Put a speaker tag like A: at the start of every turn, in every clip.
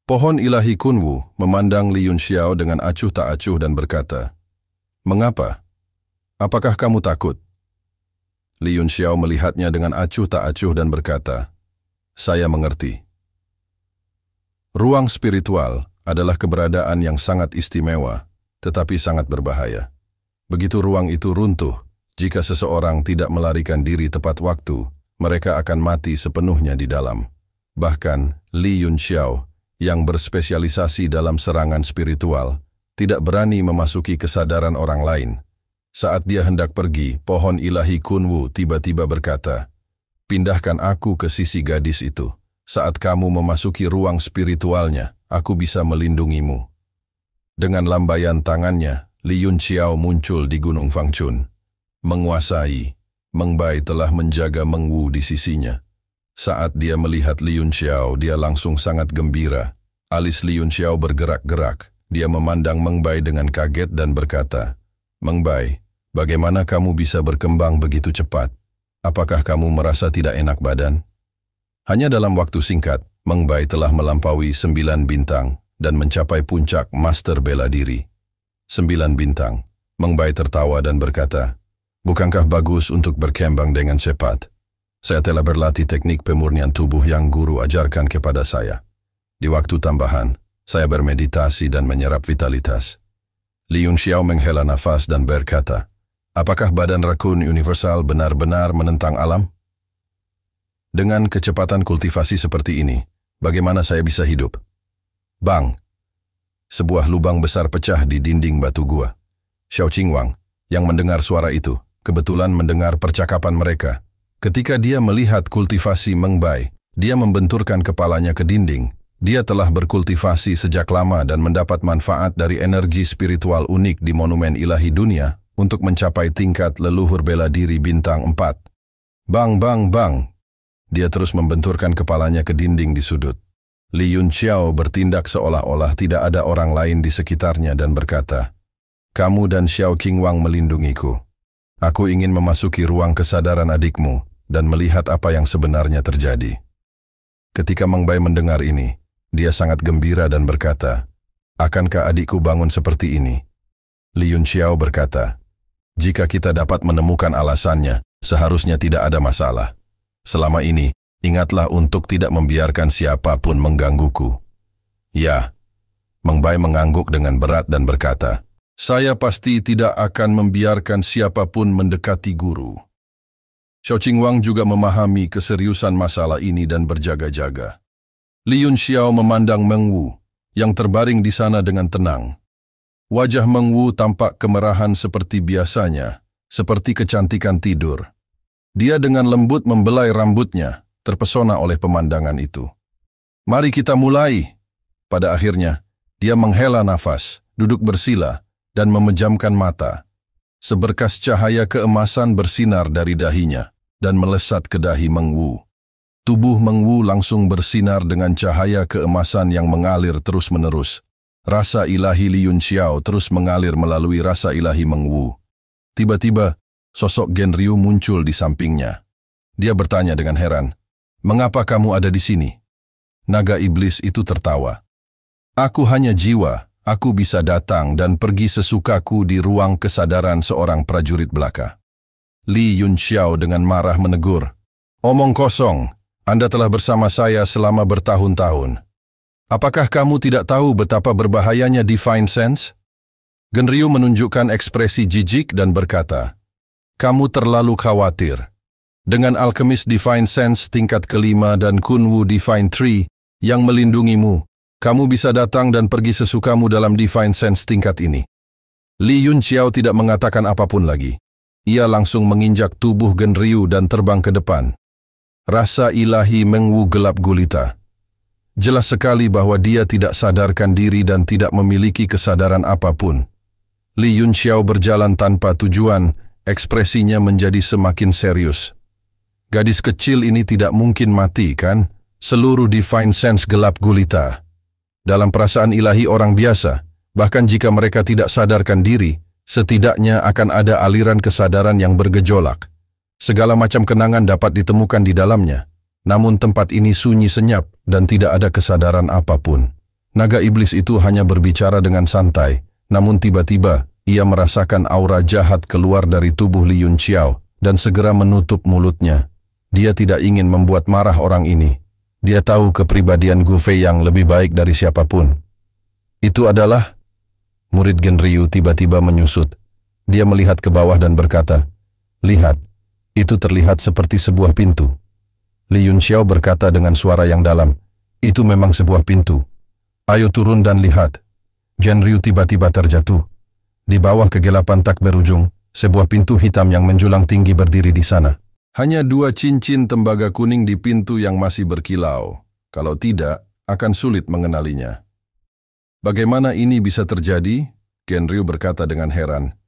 A: Pohon ilahi Kunwu memandang Li Yunxiao dengan acuh tak acuh dan berkata, "Mengapa? Apakah kamu takut?" Li Yunxiao melihatnya dengan acuh tak acuh dan berkata, "Saya mengerti. Ruang spiritual adalah keberadaan yang sangat istimewa, tetapi sangat berbahaya. Begitu ruang itu runtuh, jika seseorang tidak melarikan diri tepat waktu, mereka akan mati sepenuhnya di dalam." Bahkan, Li Yunxiao yang berspesialisasi dalam serangan spiritual, tidak berani memasuki kesadaran orang lain. Saat dia hendak pergi, pohon ilahi Kunwu tiba-tiba berkata, "Pindahkan aku ke sisi gadis itu. Saat kamu memasuki ruang spiritualnya, aku bisa melindungimu." Dengan lambaian tangannya, Li Yunxiao muncul di Gunung Fangchun. Menguasai, Meng Bai telah menjaga Meng Wu di sisinya. Saat dia melihat Li Yunxiao, dia langsung sangat gembira. Alis Li Yunxiao bergerak-gerak. Dia memandang Meng Bai dengan kaget dan berkata, "Meng Bai, bagaimana kamu bisa berkembang begitu cepat? Apakah kamu merasa tidak enak badan?" Hanya dalam waktu singkat, Meng Bai telah melampaui 9 bintang dan mencapai puncak master bela diri. 9 bintang. Meng Bai tertawa dan berkata, "Bukankah bagus untuk berkembang dengan cepat? Saya telah berlatih teknik pemurnian tubuh yang guru ajarkan kepada saya. Di waktu tambahan, saya bermeditasi dan menyerap vitalitas." Li Yunxiao menghela nafas dan berkata, "Apakah badan rakun universal benar-benar menentang alam? Dengan kecepatan kultivasi seperti ini, bagaimana saya bisa hidup?" Bang! Sebuah lubang besar pecah di dinding batu gua. Xiao Qingwang, yang mendengar suara itu, kebetulan mendengar percakapan mereka. Ketika dia melihat kultivasi Meng Bai, dia membenturkan kepalanya ke dinding. Dia telah berkultivasi sejak lama dan mendapat manfaat dari energi spiritual unik di monumen ilahi dunia untuk mencapai tingkat leluhur bela diri bintang 4. Bang, bang, bang! Dia terus membenturkan kepalanya ke dinding di sudut. Li Yunxiao bertindak seolah-olah tidak ada orang lain di sekitarnya dan berkata, "Kamu dan Xiao Qingwang melindungiku. Aku ingin memasuki ruang kesadaran adikmu dan melihat apa yang sebenarnya terjadi." Ketika Meng Bai mendengar ini, dia sangat gembira dan berkata, "Akankah adikku bangun seperti ini?" Li Yunxiao berkata, "Jika kita dapat menemukan alasannya, seharusnya tidak ada masalah. Selama ini, ingatlah untuk tidak membiarkan siapapun menggangguku." "Ya." Meng Bai mengangguk dengan berat dan berkata, "Saya pasti tidak akan membiarkan siapapun mendekati guru." Xiao Qingwang juga memahami keseriusan masalah ini dan berjaga-jaga. Li Yunxiao memandang Meng Wu, yang terbaring di sana dengan tenang. Wajah Meng Wu tampak kemerahan seperti biasanya, seperti kecantikan tidur. Dia dengan lembut membelai rambutnya, terpesona oleh pemandangan itu. "Mari kita mulai." Pada akhirnya, dia menghela nafas, duduk bersila, dan memejamkan mata. Seberkas cahaya keemasan bersinar dari dahinya dan melesat ke dahi Meng Wu. Tubuh Meng Wu langsung bersinar dengan cahaya keemasan yang mengalir terus-menerus. Rasa ilahi Li Yunxiao terus mengalir melalui rasa ilahi Meng Wu. Tiba-tiba, sosok Gen Ryu muncul di sampingnya. Dia bertanya dengan heran, "Mengapa kamu ada di sini?" Naga iblis itu tertawa. "Aku hanya jiwa. Aku bisa datang dan pergi sesukaku di ruang kesadaran seorang prajurit belaka." Li Yunxiao dengan marah menegur, "Omong kosong, Anda telah bersama saya selama bertahun-tahun. Apakah kamu tidak tahu betapa berbahayanya Divine Sense?" Gen Ryu menunjukkan ekspresi jijik dan berkata, "Kamu terlalu khawatir. Dengan alkemis Divine Sense tingkat kelima dan Kunwu Divine Tree yang melindungimu, kamu bisa datang dan pergi sesukamu dalam Divine Sense tingkat ini." Li Yunxiao tidak mengatakan apapun lagi. Ia langsung menginjak tubuh Gen Ryu dan terbang ke depan. Rasa ilahi Meng Wu gelap gulita. Jelas sekali bahwa dia tidak sadarkan diri dan tidak memiliki kesadaran apapun. Li Yunxiao berjalan tanpa tujuan, ekspresinya menjadi semakin serius. Gadis kecil ini tidak mungkin mati, kan? Seluruh Divine Sense gelap gulita. Dalam perasaan ilahi orang biasa, bahkan jika mereka tidak sadarkan diri, setidaknya akan ada aliran kesadaran yang bergejolak. Segala macam kenangan dapat ditemukan di dalamnya, namun tempat ini sunyi senyap dan tidak ada kesadaran apapun. Naga iblis itu hanya berbicara dengan santai, namun tiba-tiba ia merasakan aura jahat keluar dari tubuh Li Yunxiao dan segera menutup mulutnya. Dia tidak ingin membuat marah orang ini. Dia tahu kepribadian Gu Fei yang lebih baik dari siapapun. Itu adalah... Murid Genryu tiba-tiba menyusut. Dia melihat ke bawah dan berkata, "Lihat, itu terlihat seperti sebuah pintu." Li Yunxiao berkata dengan suara yang dalam, "Itu memang sebuah pintu. Ayo turun dan lihat." Genryu tiba-tiba terjatuh. Di bawah kegelapan tak berujung, sebuah pintu hitam yang menjulang tinggi berdiri di sana. Hanya 2 cincin tembaga kuning di pintu yang masih berkilau. Kalau tidak, akan sulit mengenalinya. Bagaimana ini bisa terjadi? Genryu berkata dengan heran.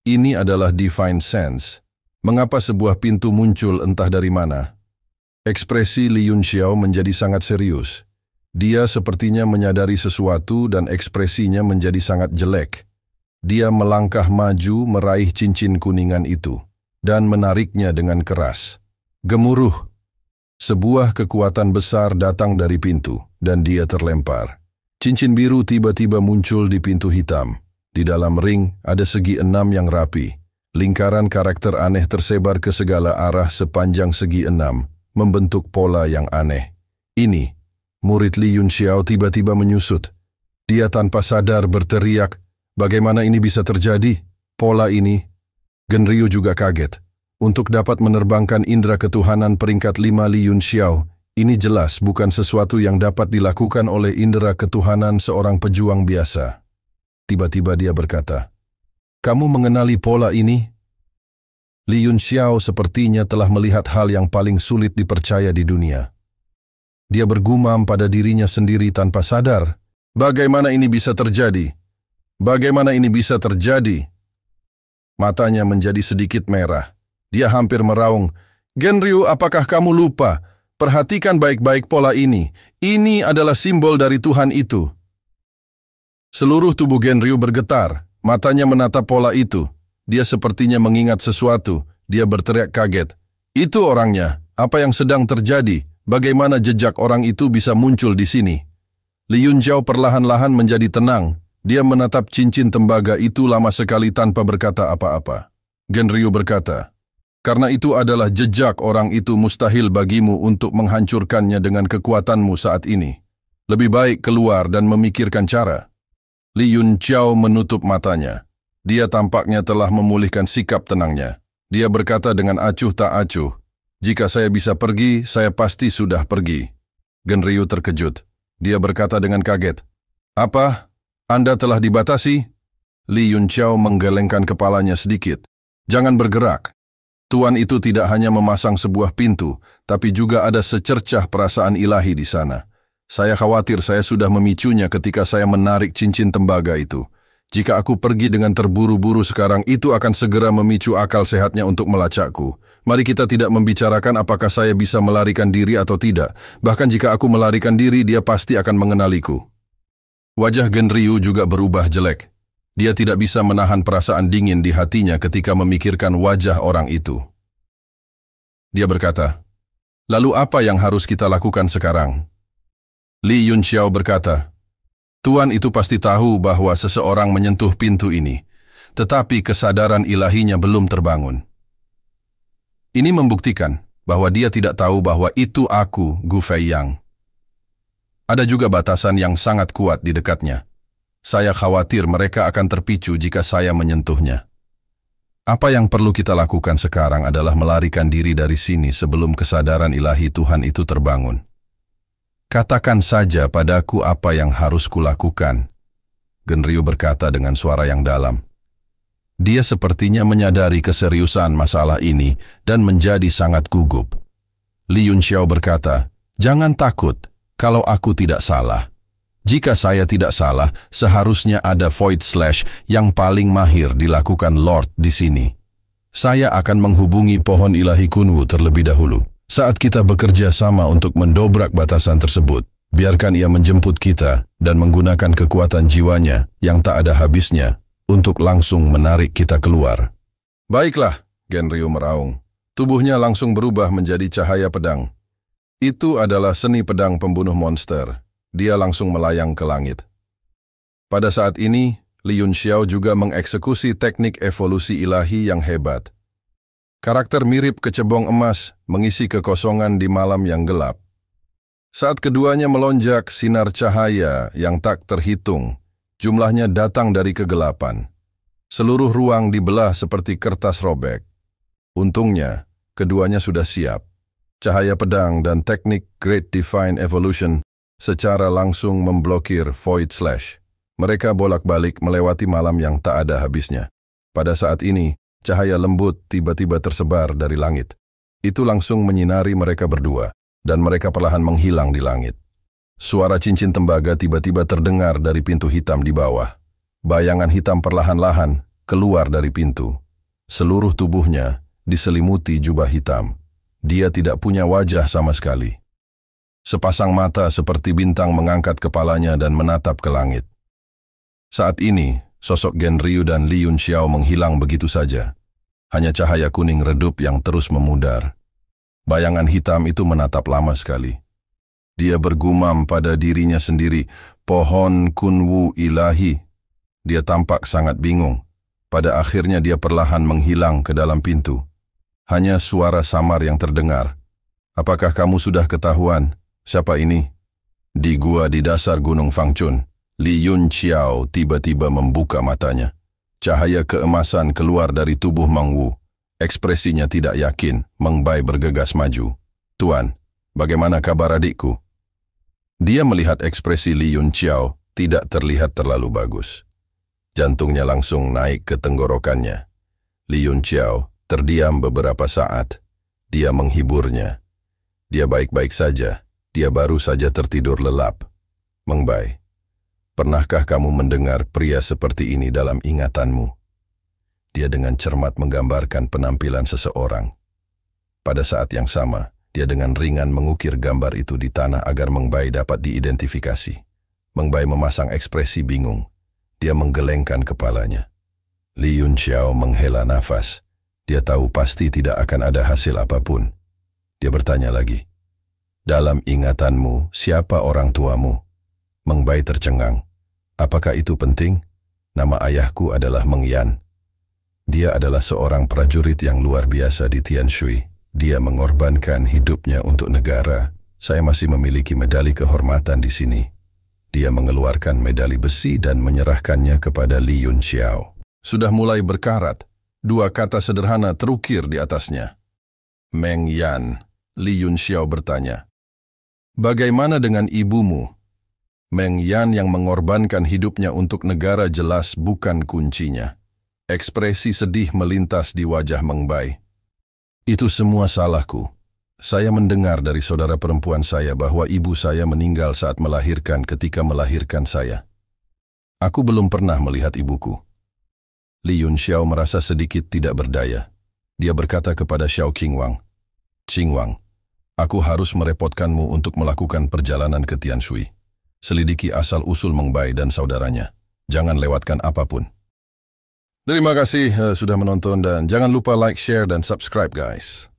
A: Ini adalah Divine Sense. Mengapa sebuah pintu muncul entah dari mana? Ekspresi Li Yunxiao menjadi sangat serius. Dia sepertinya menyadari sesuatu dan ekspresinya menjadi sangat jelek. Dia melangkah maju meraih cincin kuningan itu dan menariknya dengan keras. Gemuruh. Sebuah kekuatan besar datang dari pintu dan dia terlempar. Cincin biru tiba-tiba muncul di pintu hitam. Di dalam ring ada segi 6 yang rapi. Lingkaran karakter aneh tersebar ke segala arah sepanjang segi 6, membentuk pola yang aneh. Ini, murid Li Yunxiao tiba-tiba menyusut. Dia tanpa sadar berteriak, "Bagaimana ini bisa terjadi? Pola ini..." Genryu juga kaget. Untuk dapat menerbangkan indera ketuhanan peringkat 5 Li Yunxiao, ini jelas bukan sesuatu yang dapat dilakukan oleh indera ketuhanan seorang pejuang biasa. Tiba-tiba dia berkata, "Kamu mengenali pola ini?" Li Yunxiao sepertinya telah melihat hal yang paling sulit dipercaya di dunia. Dia bergumam pada dirinya sendiri tanpa sadar. Bagaimana ini bisa terjadi? Bagaimana ini bisa terjadi? Matanya menjadi sedikit merah. Dia hampir meraung, "Genryu, apakah kamu lupa? Perhatikan baik-baik pola ini. Ini adalah simbol dari Tuhan itu." Seluruh tubuh Genryu bergetar. Matanya menatap pola itu. Dia sepertinya mengingat sesuatu. Dia berteriak kaget. "Itu orangnya. Apa yang sedang terjadi? Bagaimana jejak orang itu bisa muncul di sini?" Li Yunxiao perlahan-lahan menjadi tenang. Dia menatap cincin tembaga itu lama sekali tanpa berkata apa-apa. Genryu berkata, "Karena itu adalah jejak orang itu, mustahil bagimu untuk menghancurkannya dengan kekuatanmu saat ini. Lebih baik keluar dan memikirkan cara." Li Yunxiao menutup matanya. Dia tampaknya telah memulihkan sikap tenangnya. Dia berkata dengan acuh tak acuh, "Jika saya bisa pergi, saya pasti sudah pergi." Genryu terkejut. Dia berkata dengan kaget, "Apa? Anda telah dibatasi?" Li Yunxiao menggelengkan kepalanya sedikit. "Jangan bergerak. Tuan itu tidak hanya memasang sebuah pintu, tapi juga ada secercah perasaan ilahi di sana. Saya khawatir saya sudah memicunya ketika saya menarik cincin tembaga itu. Jika aku pergi dengan terburu-buru sekarang, itu akan segera memicu akal sehatnya untuk melacakku. Mari kita tidak membicarakan apakah saya bisa melarikan diri atau tidak. Bahkan jika aku melarikan diri, dia pasti akan mengenaliku." Wajah Genryu juga berubah jelek. Dia tidak bisa menahan perasaan dingin di hatinya ketika memikirkan wajah orang itu. Dia berkata, "Lalu apa yang harus kita lakukan sekarang?" Li Yunxiao berkata, "Tuan itu pasti tahu bahwa seseorang menyentuh pintu ini, tetapi kesadaran ilahinya belum terbangun. Ini membuktikan bahwa dia tidak tahu bahwa itu aku, Gu Fei Yang. Ada juga batasan yang sangat kuat di dekatnya. Saya khawatir mereka akan terpicu jika saya menyentuhnya. Apa yang perlu kita lakukan sekarang adalah melarikan diri dari sini sebelum kesadaran ilahi Tuhan itu terbangun. Katakan saja padaku apa yang harus kulakukan." Genryu berkata dengan suara yang dalam. Dia sepertinya menyadari keseriusan masalah ini dan menjadi sangat gugup. Li Yunxiao berkata, "Jangan takut kalau aku tidak salah. Jika saya tidak salah, seharusnya ada Void Slash yang paling mahir dilakukan Lord di sini. Saya akan menghubungi pohon ilahi Kunwu terlebih dahulu. Saat kita bekerja sama untuk mendobrak batasan tersebut, biarkan ia menjemput kita dan menggunakan kekuatan jiwanya yang tak ada habisnya untuk langsung menarik kita keluar." "Baiklah," Genryu meraung. Tubuhnya langsung berubah menjadi cahaya pedang. Itu adalah seni pedang pembunuh monster. dia langsung melayang ke langit. Pada saat ini, Li Yunxiao juga mengeksekusi teknik evolusi ilahi yang hebat. Karakter mirip kecebong emas mengisi kekosongan di malam yang gelap. Saat keduanya melonjak, sinar cahaya yang tak terhitung, jumlahnya datang dari kegelapan. Seluruh ruang dibelah seperti kertas robek. Untungnya, keduanya sudah siap. Cahaya pedang dan teknik Great Divine Evolution secara langsung memblokir Void Slash. Mereka bolak-balik melewati malam yang tak ada habisnya. Pada saat ini, cahaya lembut tiba-tiba tersebar dari langit. Itu langsung menyinari mereka berdua, dan mereka perlahan menghilang di langit. Suara cincin tembaga tiba-tiba terdengar dari pintu hitam di bawah. Bayangan hitam perlahan-lahan keluar dari pintu. Seluruh tubuhnya diselimuti jubah hitam. Dia tidak punya wajah sama sekali. Sepasang mata seperti bintang mengangkat kepalanya dan menatap ke langit. Saat ini, sosok Gen Ryu dan Li Yunxiao menghilang begitu saja. Hanya cahaya kuning redup yang terus memudar. Bayangan hitam itu menatap lama sekali. Dia bergumam pada dirinya sendiri, pohon kunwu ilahi. Dia tampak sangat bingung. Pada akhirnya dia perlahan menghilang ke dalam pintu. Hanya suara samar yang terdengar. Apakah kamu sudah ketahuan? Siapa ini? Di gua di dasar Gunung Fangchun, Li Yunxiao tiba-tiba membuka matanya. Cahaya keemasan keluar dari tubuh Meng Wu. Ekspresinya tidak yakin. Meng Bai bergegas maju. Tuan, bagaimana kabar adikku? Dia melihat ekspresi Li Yunxiao tidak terlihat terlalu bagus. Jantungnya langsung naik ke tenggorokannya. Li Yunxiao terdiam beberapa saat. Dia menghiburnya. Dia baik-baik saja. Dia baru saja tertidur lelap. Meng Bai, pernahkah kamu mendengar pria seperti ini dalam ingatanmu? Dia dengan cermat menggambarkan penampilan seseorang. Pada saat yang sama, dia dengan ringan mengukir gambar itu di tanah agar Meng Bai dapat diidentifikasi. Meng Bai memasang ekspresi bingung. Dia menggelengkan kepalanya. Li Yunxiao menghela nafas. Dia tahu pasti tidak akan ada hasil apapun. Dia bertanya lagi. Dalam ingatanmu, siapa orang tuamu? Meng Bai tercengang. Apakah itu penting? Nama ayahku adalah Meng Yan. Dia adalah seorang prajurit yang luar biasa di Tianshui. Dia mengorbankan hidupnya untuk negara. Saya masih memiliki medali kehormatan di sini. Dia mengeluarkan medali besi dan menyerahkannya kepada Li Yunxiao. Sudah mulai berkarat. Dua kata sederhana terukir di atasnya. Meng Yan. Li Yunxiao bertanya. Bagaimana dengan ibumu? Meng Yan yang mengorbankan hidupnya untuk negara jelas bukan kuncinya. Ekspresi sedih melintas di wajah Meng Bai. Itu semua salahku. Saya mendengar dari saudara perempuan saya bahwa ibu saya meninggal saat melahirkan ketika melahirkan saya. Aku belum pernah melihat ibuku. Li Yunxiao merasa sedikit tidak berdaya. Dia berkata kepada Xiao Qingwang, Qingwang, aku harus merepotkanmu untuk melakukan perjalanan ke Tianshui. Selidiki asal-usul Meng Bai dan saudaranya. Jangan lewatkan apapun. Terima kasih sudah menonton dan jangan lupa like, share, dan subscribe guys.